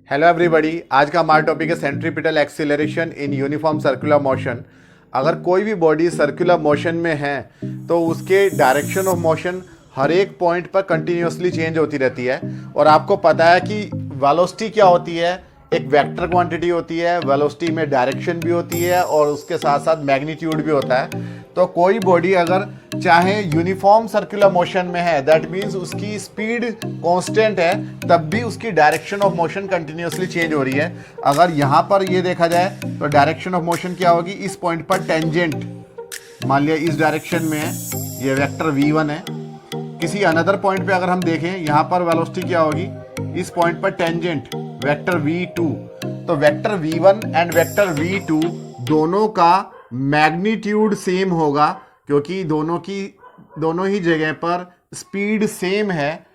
Hello everybody, आज का हमारा टॉपिक है centripetal acceleration in uniform circular motion. अगर कोई भी बॉडी सर्कुलर मोशन में है तो उसके डायरेक्शन ऑफ मोशन हर एक पॉइंट पर कंटिन्यूसली चेंज होती रहती है। और आपको पता है कि वेलोसिटी क्या होती है, एक वेक्टर क्वांटिटी होती है। वेलोसिटी में डायरेक्शन भी होती है और उसके साथ साथ मैग्नीट्यूड भी होता है। तो कोई बॉडी अगर चाहे यूनिफॉर्म सर्कुलर मोशन में है, दैट मीन्स उसकी स्पीड कांस्टेंट है, तब भी उसकी direction of motion continuously change हो रही है। अगर यहाँ पर ये देखा जाए तो डायरेक्शन ऑफ मोशन क्या होगी, इस पॉइंट पर टेंजेंट मान लिया इस डायरेक्शन में है, ये वेक्टर v1 है। किसी अनदर पॉइंट पे अगर हम देखें, यहाँ पर वेलोसिटी क्या होगी, इस पॉइंट पर टेंजेंट वेक्टर v2। तो vector v1 and vector v2 दोनों का मैग्नीट्यूड सेम होगा, क्योंकि दोनों ही जगह पर स्पीड सेम है।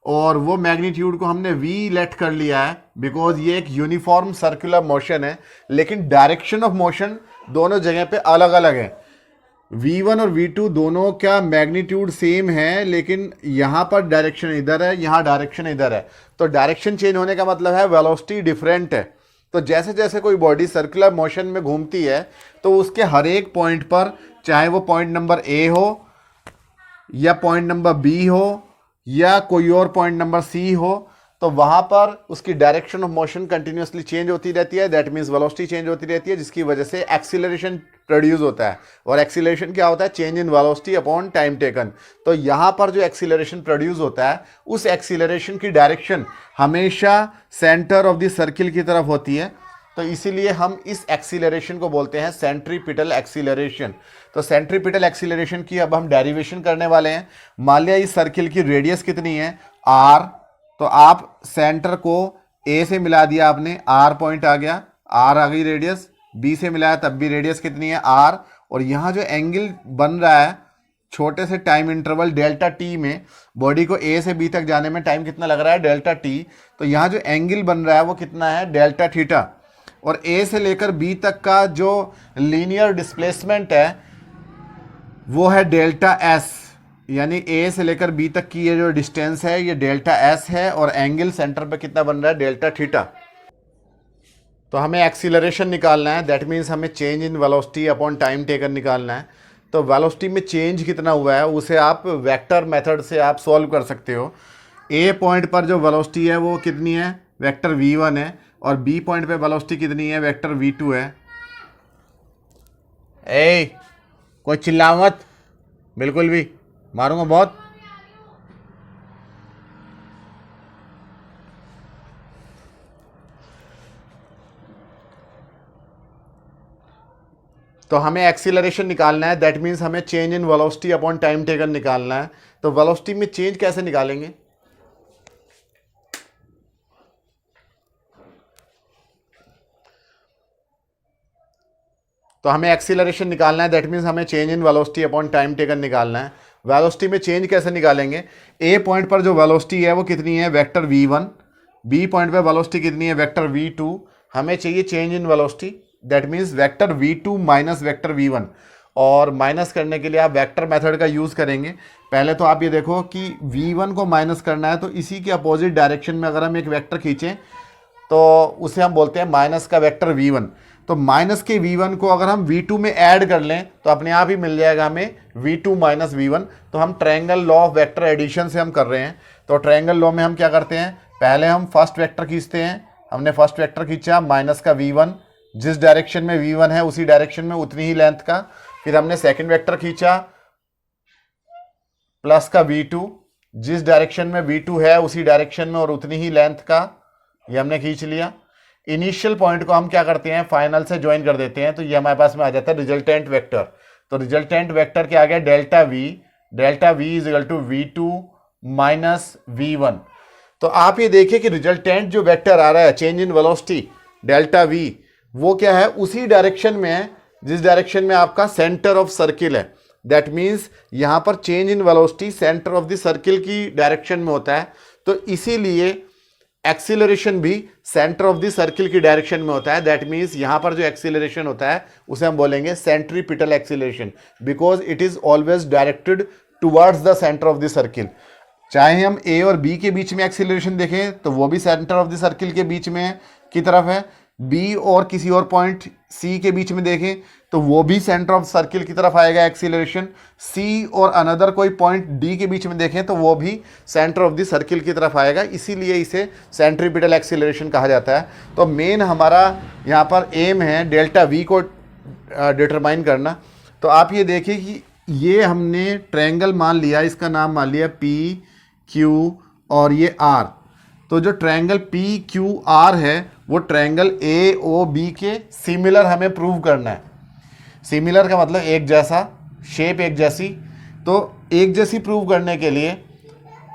और वो मैग्नीट्यूड को हमने v लेट कर लिया है बिकॉज ये एक यूनिफॉर्म सर्कुलर मोशन है, लेकिन डायरेक्शन ऑफ मोशन दोनों जगह पे अलग अलग है। v1 और v2 दोनों का मैग्नीट्यूड सेम है, लेकिन यहाँ पर डायरेक्शन इधर है, यहाँ डायरेक्शन इधर है। तो डायरेक्शन चेंज होने का मतलब है वेलोसिटी डिफरेंट है। तो जैसे जैसे कोई बॉडी सर्कुलर मोशन में घूमती है तो उसके हर एक पॉइंट पर, चाहे वो पॉइंट नंबर ए हो या पॉइंट नंबर बी हो या कोई और पॉइंट नंबर सी हो, तो वहां पर उसकी direction of motion continuously change होती रहती है। दैट मीन्स वेलोसिटी चेंज होती रहती है, जिसकी वजह से एक्सीलरेशन प्रोड्यूस होता है। और एक्सीलरेशन क्या होता है, change in velocity upon time taken. तो यहां पर जो एक्सीलरेशन प्रोड्यूस होता है, उस एक्सीलरेशन की डायरेक्शन हमेशा सेंटर ऑफ द सर्किल की तरफ होती है। तो इसीलिए हम इस एक्सीलरेशन को बोलते हैं सेंट्रीपिटल एक्सीलरेशन। तो सेंट्रीपिटल एक्सीलरेशन की अब हम डेरिवेशन करने वाले हैं। मान लिया इस सर्किल की रेडियस कितनी है, r। तो आप सेंटर को a से मिला दिया आपने, r पॉइंट आ गया, r आ गई रेडियस। b से मिलाया तब भी रेडियस कितनी है, r। और यहाँ जो एंगल बन रहा है छोटे से टाइम इंटरवल डेल्टा t में, बॉडी को a से b तक जाने में टाइम कितना लग रहा है, डेल्टा t। तो यहाँ जो एंगल बन रहा है वो कितना है, डेल्टा थीटा। और a से लेकर b तक का जो लीनियर डिस्प्लेसमेंट है वो है डेल्टा s। यानी a से लेकर b तक की ये जो डिस्टेंस है ये डेल्टा s है। और एंगल सेंटर पे कितना बन रहा है, डेल्टा थीटा। तो हमें एक्सीलरेशन निकालना है, दैट मीन्स हमें change in velocity upon time taken निकालना है। तो वेलोसिटी में चेंज कितना हुआ है उसे आप वेक्टर मेथड से आप सॉल्व कर सकते हो। a पॉइंट पर जो वेलोसिटी है वो कितनी है, वेक्टर v1 है। और b पॉइंट पे वेलोसिटी कितनी है, वेक्टर v2 है। कोई चिल्ला मत, बिल्कुल भी, मारूंगा बहुत। तो हमें एक्सीलरेशन निकालना है, दैट मीन्स हमें change in velocity upon time taken निकालना है। तो वेलोसिटी में चेंज कैसे निकालेंगे, तो हमें एक्सीलरेशन निकालना है, दैट मीन्स हमें change in velocity upon time taken निकालना है। वेलोसिटी में चेंज कैसे निकालेंगे, ए पॉइंट पर जो वेलोसिटी है वो कितनी है, वेक्टर v1। बी पॉइंट पर वेलोसिटी कितनी है, वेक्टर v2। हमें चाहिए change in velocity, that means vector v2 minus vector v1। और माइनस करने के लिए आप वेक्टर मेथड का यूज़ करेंगे। पहले तो आप ये देखो कि v1 को माइनस करना है, तो इसी के अपोजिट डायरेक्शन में अगर हम एक वेक्टर खींचें तो उसे हम बोलते हैं माइनस का वेक्टर v1। तो माइनस के v1 को अगर हम v2 में ऐड कर लें तो अपने आप ही मिल जाएगा हमें v2 माइनस v1। तो हम triangle law of vector addition से हम कर रहे हैं। तो ट्रायंगल लॉ में हम क्या करते हैं, पहले हम फर्स्ट वेक्टर खींचते हैं। हमने फर्स्ट वेक्टर खींचा माइनस का v1, जिस डायरेक्शन में v1 है उसी डायरेक्शन में उतनी ही लेंथ का। फिर हमने सेकेंड वेक्टर खींचा प्लस का v2, जिस डायरेक्शन में v2 है उसी डायरेक्शन में और उतनी ही लेंथ का, ये हमने खींच लिया। इनिशियल पॉइंट को हम क्या करते हैं, फाइनल से ज्वाइन कर देते हैं। तो ये हमारे पास में आ जाता है रिजल्टेंट वेक्टर। तो रिजल्टेंट वेक्टर क्या आ गया, delta v is equal to v2 minus v1। तो आप ये देखिए कि रिजल्टेंट जो वेक्टर आ रहा है, change in velocity delta v, वो क्या है, उसी डायरेक्शन में है जिस डायरेक्शन में आपका सेंटर ऑफ सर्किल है। दैट मीन्स यहां पर change in velocity centre of the circle की डायरेक्शन में होता है। तो इसीलिए एक्सीलरेशन भी सेंटर ऑफ द सर्किल की डायरेक्शन में होता है। दैट मीन्स यहां पर जो एक्सीलरेशन होता है उसे हम बोलेंगे centripetal acceleration, because it is always directed towards the centre of the circle. चाहे हम ए और बी के बीच में एक्सीलरेशन देखें तो वो भी सेंटर ऑफ द सर्किल के बीच में की तरफ है, बी और किसी और पॉइंट सी के बीच में देखें तो वो भी सेंटर ऑफ सर्किल की तरफ आएगा एक्सीलरेशन, सी और अनदर कोई पॉइंट डी के बीच में देखें तो वो भी सेंटर ऑफ द सर्किल की तरफ आएगा, इसीलिए इसे सेंट्रीपिटल एक्सीलरेशन कहा जाता है। तो मेन हमारा यहाँ पर एम है डेल्टा वी को डिटरमाइन करना। तो आप ये देखिए कि ये हमने ट्रायंगल मान लिया, इसका नाम मान लिया पी क्यू और ये आर। तो जो ट्रायंगल पी क्यू आर है वो ट्रायंगल ए ओ बी के सिमिलर हमें प्रूव करना है। सिमिलर का मतलब एक जैसा, शेप एक जैसी। तो एक जैसी प्रूव करने के लिए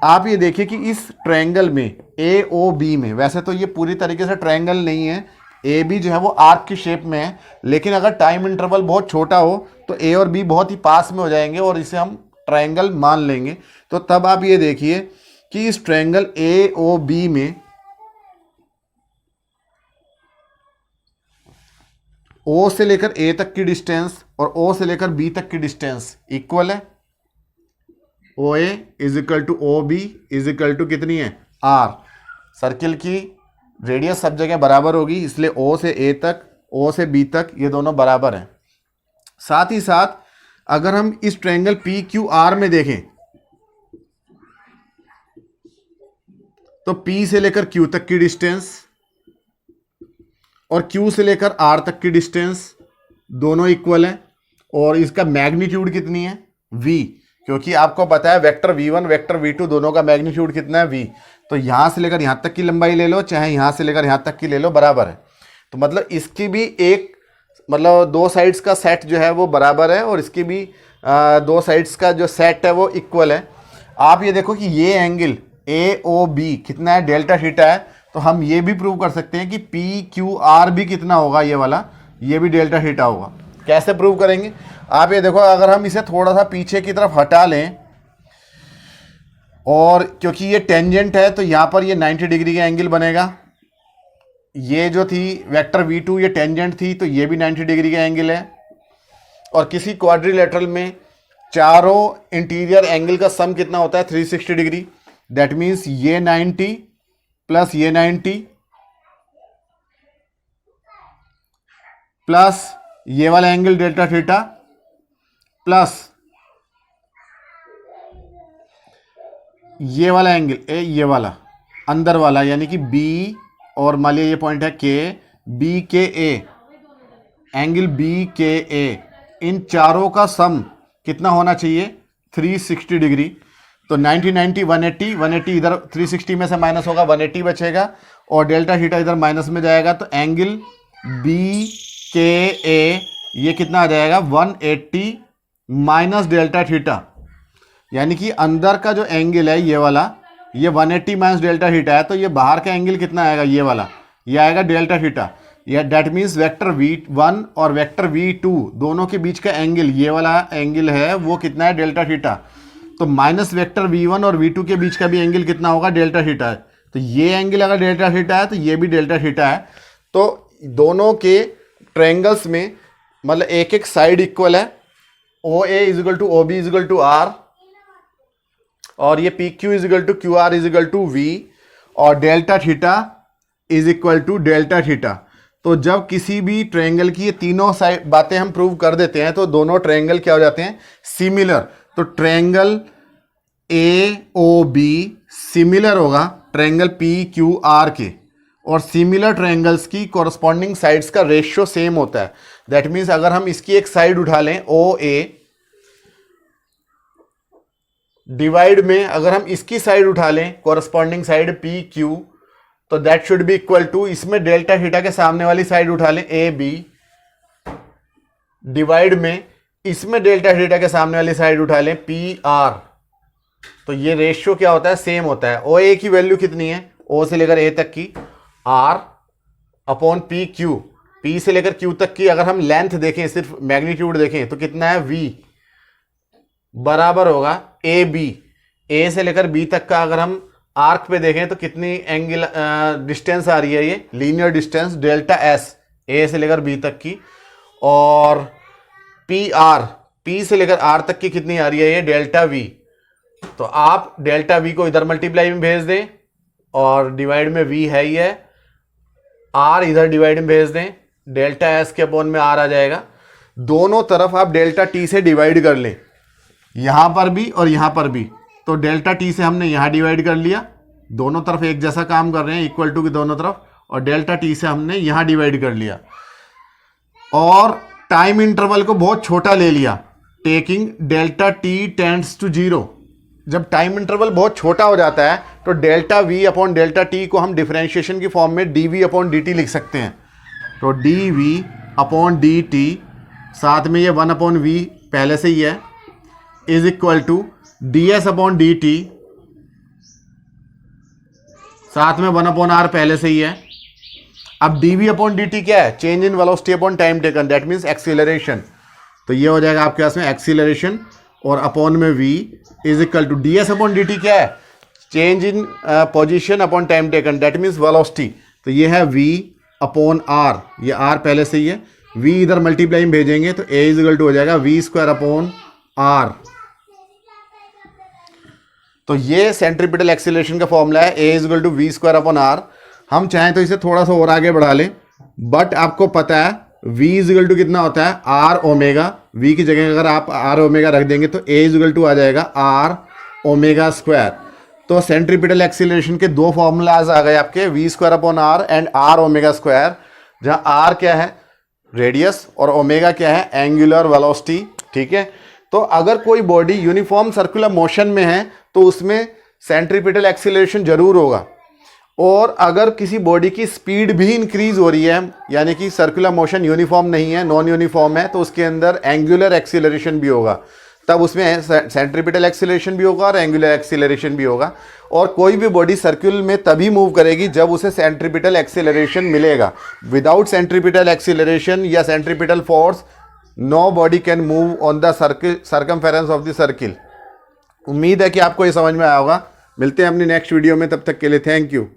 आप ये देखिए कि इस ट्रायंगल में ए ओ बी में, वैसे तो ये पूरी तरीके से ट्रायंगल नहीं है, ए बी जो है वो आर्क की शेप में है, लेकिन अगर टाइम इंटरवल बहुत छोटा हो तो ए और बी बहुत ही पास में हो जाएंगे और इसे हम ट्रायंगल मान लेंगे। तो तब आप ये देखिए कि इस ट्रायंगल ए ओ बी में ओ से लेकर ए तक की डिस्टेंस और ओ से लेकर बी तक की डिस्टेंस इक्वल है। O A is equal to O B is equal to कितनी है, आर। सर्किल की रेडियस सब जगह बराबर होगी, इसलिए ओ से ए तक, ओ से बी तक ये दोनों बराबर हैं। साथ ही साथ अगर हम इस ट्रायंगल पी क्यू आर में देखें तो P से लेकर Q तक की डिस्टेंस और Q से लेकर R तक की डिस्टेंस दोनों इक्वल है और इसका मैग्नीट्यूड कितनी है, V। क्योंकि आपको पता है वेक्टर V1 वेक्टर V2 दोनों का मैग्नीट्यूड कितना है, V। तो यहां से लेकर यहां तक की लंबाई ले लो, चाहे यहां से लेकर यहां तक की ले लो, बराबर है। तो मतलब इसकी भी एक, मतलब दो साइड्स का सेट जो है वो बराबर है और इसकी भी दो साइड्स का जो सेट है वो इक्वल है। आप ये देखो कि ये एंगल ए ओ बी कितना है, डेल्टा थीटा है। तो हम ये भी प्रूव कर सकते हैं कि पी क्यू आर भी कितना होगा, ये वाला, ये भी डेल्टा थीटा होगा। कैसे प्रूव करेंगे, आप ये देखो, अगर हम इसे थोड़ा सा पीछे की तरफ हटा लें और क्योंकि ये टेंजेंट है तो यहाँ पर ये 90 डिग्री का एंगल बनेगा। ये जो थी वेक्टर V2 ये टेंजेंट थी तो ये भी 90 डिग्री का एंगल है। और किसी क्वाड्रिलेटरल में चारों इंटीरियर एंगल का सम कितना होता है, 360 डिग्री। दैट मीन्स ये 90 प्लस ये 90 प्लस ये वाला एंगल डेल्टा थीटा प्लस ये वाला एंगल ए, ये वाला अंदर वाला यानी कि बी और मान लिया ये पॉइंट है के, बी के ए, एंगल बी के ए, इन चारों का सम कितना होना चाहिए, 360 डिग्री। तो 90 90 180, 180 इधर 360 में से माइनस होगा, 180 बचेगा और डेल्टा थीटा इधर माइनस में जाएगा। तो एंगल बी के ए ये कितना आ जाएगा, 180 माइनस डेल्टा थीटा, यानी कि अंदर का जो एंगल है ये वाला, ये 180 माइनस डेल्टा थीटा है। तो ये बाहर का एंगल कितना आएगा, ये वाला, ये आएगा डेल्टा थीटा। या डेट मीन्स वेक्टर V1 और वेक्टर V2 दोनों के बीच का एंगल, ये वाला एंगल है वो कितना है, डेल्टा थीटा। तो माइनस वेक्टर V1 और V2 के बीच का भी एंगल कितना होगा, डेल्टा थीटा है। तो ये एंगल अगर डेल्टा थीटा है तो ये भी डेल्टा थीटा है। तो दोनों के ट्रायंगल्स में मतलब एक एक साइड इक्वल है। O A is equal to O B is equal to R और ये P Q is equal to Q R is equal to V और delta theta is equal to delta theta. तो जब किसी भी triangle की ये तीनों साइड बातें हम प्रूव कर देते हैं तो दोनों ट्रायंगल क्या हो जाते हैं, सिमिलर। तो triangle A O B similar होगा ट्रायंगल पी क्यू आर के और सिमिलर ट्रायंगल्स की कॉरस्पॉन्डिंग साइड्स का रेशियो सेम होता है। दैट मीन्स अगर हम इसकी एक साइड उठा लें ओ ए, डिवाइड में अगर हम इसकी साइड उठा लें कॉरस्पॉन्डिंग साइड पी क्यू, तो that should be equal to, इसमें डेल्टा थीटा के सामने वाली साइड उठा लें ए बी, डिवाइड में इसमें डेल्टा थीटा के सामने वाली साइड उठा लें पी आर। तो ये रेशियो क्या होता है, सेम होता है। ओ ए की वैल्यू कितनी है, ओ से लेकर ए तक की R upon P Q, P से लेकर क्यू तक की अगर हम लेंथ देखें, सिर्फ मैग्नीट्यूड देखें तो कितना है, वी बराबर होगा ए बी। ए से लेकर बी तक का अगर हम आर्क पे देखें तो कितनी एंगल डिस्टेंस आ रही है, ये लीनियर डिस्टेंस डेल्टा एस, ए से लेकर बी तक की। और पी आर, पी से लेकर आर तक की कितनी आ रही है, ये डेल्टा वी। तो आप डेल्टा वी को इधर मल्टीप्लाई में भेज दें और डिवाइड में वी है ही है, आर इधर डिवाइड में भेज दें, डेल्टा एस के अपॉन में आर आ जाएगा। दोनों तरफ आप डेल्टा टी से डिवाइड कर लें, यहां पर भी और यहां पर भी। तो डेल्टा टी से हमने यहां डिवाइड कर लिया, दोनों तरफ एक जैसा काम कर रहे हैं, इक्वल टू की दोनों तरफ, और डेल्टा टी से हमने यहां डिवाइड कर लिया और टाइम इंटरवल को बहुत छोटा ले लिया, taking delta T tends to 0। जब टाइम इंटरवल बहुत छोटा हो जाता है तो delta V upon delta T को हम डिफरेंशिएशन की फॉर्म में D V upon D T लिख सकते हैं। तो D V upon D T, साथ में ये 1 अपॉन वी पहले से ही है, is equal to D S upon D T, साथ में 1 अपॉन आर पहले से ही है। अब D V upon D T क्या है? Change in velocity upon time taken, that means acceleration. तो ये हो जाएगा आपके पास में एक्सीलरेशन, और अपॉन में v is equal to D S upon D T क्या है? Change in position upon time taken, that means velocity. तो ये है v अपॉन आर, ये r पहले से ही है, v इधर मल्टीप्लाई में भेजेंगे तो a इज इक्वल टू हो जाएगा v स्क्वायर अपॉन r। तो ये सेंट्रीपिटल एक्सीलरेशन का फॉर्मूला है, a is equal to v square upon r। हम चाहें तो इसे थोड़ा सा और आगे बढ़ा लें, बट आपको पता है v इज इक्वल टू कितना होता है? r omega. v की जगह अगर आप r ओमेगा रख देंगे तो a इज इक्वल टू आ जाएगा r ओमेगा स्क्वायर। तो सेंट्रीपिटल एक्सीलरेशन के दो फॉर्मूलाज आ गए आपके, v square upon r and r omega square, जहां r क्या है? रेडियस, और ओमेगा क्या है? Angular velocity. ठीक है, तो अगर कोई बॉडी यूनिफॉर्म सर्कुलर मोशन में है तो उसमें सेंट्रीपिटल एक्सीलरेशन जरूर होगा, और अगर किसी बॉडी की स्पीड भी इंक्रीज हो रही है, यानी कि सर्कुलर मोशन यूनिफॉर्म नहीं है, नॉन यूनिफॉर्म है, तो उसके अंदर एंगुलर एक्सीलरेशन भी होगा। तब उसमें सेंट्रीपिटल एक्सीलरेशन भी होगा और एंगुलर एक्सीलरेशन भी होगा। और कोई भी बॉडी सर्कुलर में तभी मूव करेगी जब उसे सेंट्रीपिटल एक्सीलरेशन मिलेगा। विदाउट सेंट्रीपिटल एक्सीलरेशन या centripetal force, no body can move on the circumference of the circle. उम्मीद है कि आपको ये समझ में आया होगा। मिलते हैं अपनी नेक्स्ट वीडियो में, तब तक के लिए थैंक यू।